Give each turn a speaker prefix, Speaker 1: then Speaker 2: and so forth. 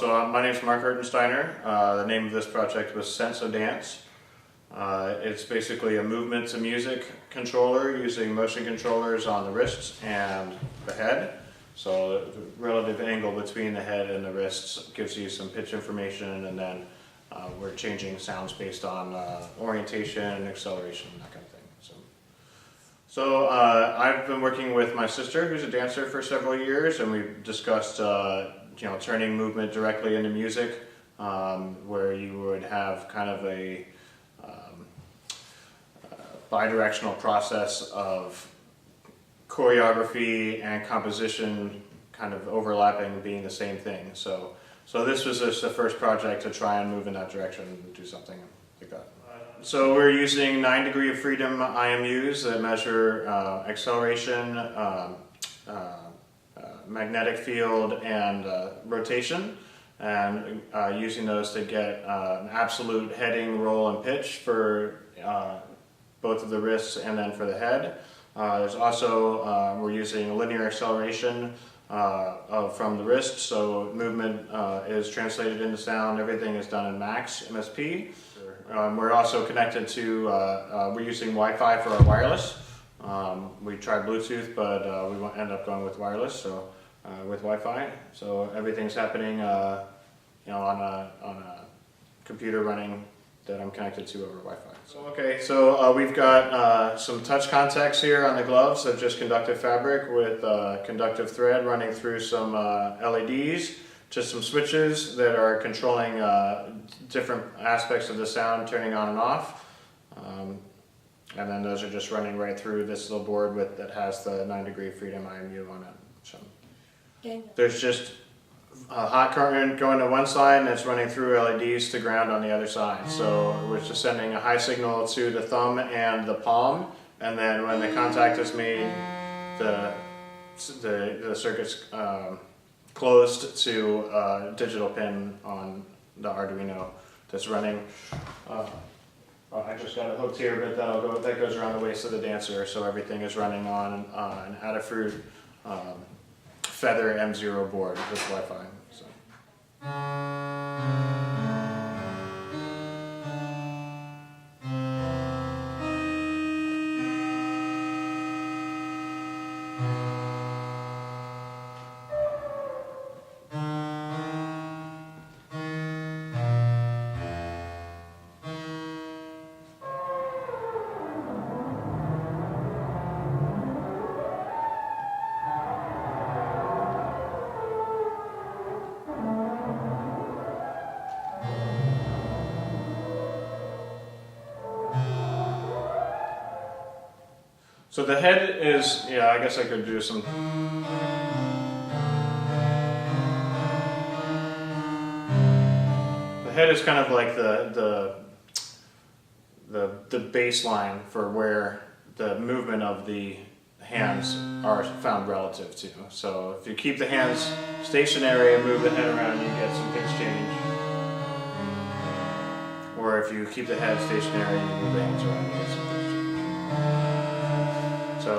Speaker 1: My name is Mark Hertensteiner. The name of this project was Sensodance. It's basically a movement to music controller using motion controllers on the wrists and the head. So the relative angle between the head and the wrists gives you some pitch information, and then we're changing sounds based on orientation, acceleration, that kind of thing. So I've been working with my sister, who's a dancer, for several years, and we've discussed turning movement directly into music, where you would have kind of a bidirectional process of choreography and composition kind of overlapping, being the same thing. So this was just the first project to try and move in that direction and do something like that. So we're using 9 degree of freedom IMUs that measure acceleration, magnetic field, and rotation, and using those to get an absolute heading, roll, and pitch for both of the wrists and then for the head. There's also, we're using linear acceleration from the wrist, so movement is translated into sound. Everything is done in max MSP. We're also connected to, we're using Wi-Fi for our wireless. We tried Bluetooth, but we ended up going with wireless, so with Wi-Fi. So everything's happening on a computer running that I'm connected to over Wi-Fi. So we've got some touch contacts here on the gloves of just conductive fabric with conductive thread running through some LEDs, just some switches that are controlling different aspects of the sound, turning on and off. And then those are just running right through this little board that has the 9 degree freedom IMU on it. So there's just a hot current going to one side, and it's running through LEDs to ground on the other side. So we're just sending a high signal to the thumb and the palm, and then when the contact is made, the circuit's closed to a digital pin on the Arduino that's running. I just got it hooked here, but that goes around the waist of the dancer, so everything is running on an Adafruit Feather M0 board with Wi-Fi. So. So the head is, I guess I could do some. The head is kind of like the baseline for where the movement of the hands are found relative to. So if you keep the hands stationary and move the head around, you get some pitch change. Or if you keep the head stationary and you move the hands around, you get some pitch change. So